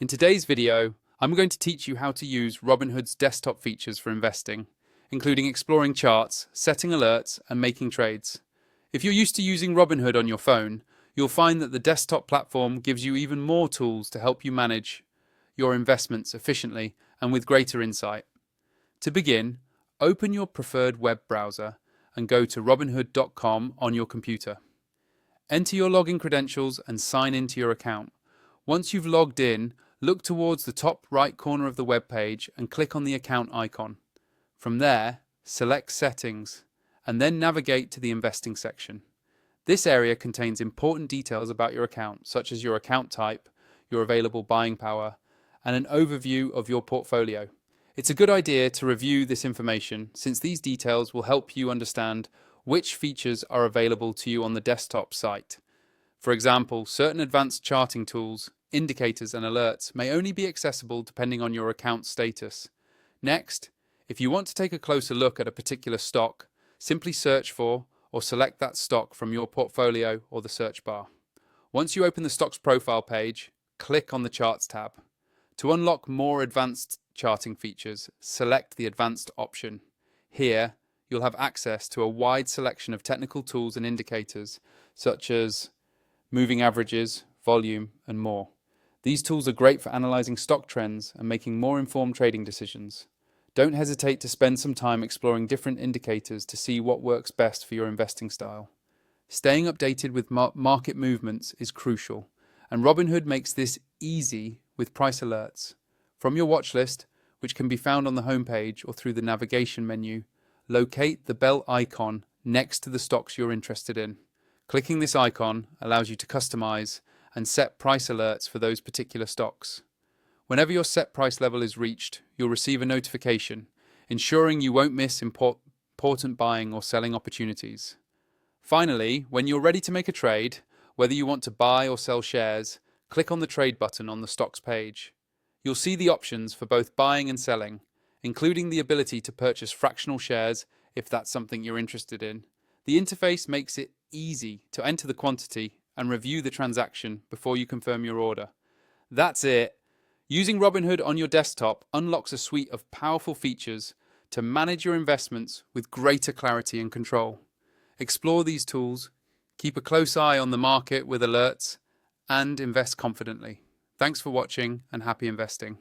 In today's video, I'm going to teach you how to use Robinhood's desktop features for investing, including exploring charts, setting alerts, and making trades. If you're used to using Robinhood on your phone, you'll find that the desktop platform gives you even more tools to help you manage your investments efficiently and with greater insight. To begin, open your preferred web browser and go to robinhood.com on your computer. Enter your login credentials and sign into your account. Once you've logged in, look towards the top right corner of the web page and click on the account icon. From there, select Settings and then navigate to the Investing section. This area contains important details about your account, such as your account type, your available buying power, and an overview of your portfolio. It's a good idea to review this information since these details will help you understand which features are available to you on the desktop site. For example, certain advanced charting tools, indicators and alerts may only be accessible depending on your account status. Next, if you want to take a closer look at a particular stock, simply search for or select that stock from your portfolio or the search bar. Once you open the stock's profile page, click on the Charts tab. To unlock more advanced charting features, select the Advanced option. Here, you'll have access to a wide selection of technical tools and indicators, such as moving averages, volume, and more. These tools are great for analyzing stock trends and making more informed trading decisions. Don't hesitate to spend some time exploring different indicators to see what works best for your investing style. Staying updated with market movements is crucial, and Robinhood makes this easy with price alerts. From your watch list, which can be found on the homepage or through the navigation menu, locate the bell icon next to the stocks you're interested in. Clicking this icon allows you to customize and set price alerts for those particular stocks. Whenever your set price level is reached, you'll receive a notification, ensuring you won't miss important buying or selling opportunities. Finally, when you're ready to make a trade, whether you want to buy or sell shares, click on the Trade button on the stocks page. You'll see the options for both buying and selling, including the ability to purchase fractional shares if that's something you're interested in. The interface makes it easy to enter the quantity and review the transaction before you confirm your order. That's it. Using Robinhood on your desktop unlocks a suite of powerful features to manage your investments with greater clarity and control. Explore these tools, keep a close eye on the market with alerts, and invest confidently. Thanks for watching and happy investing.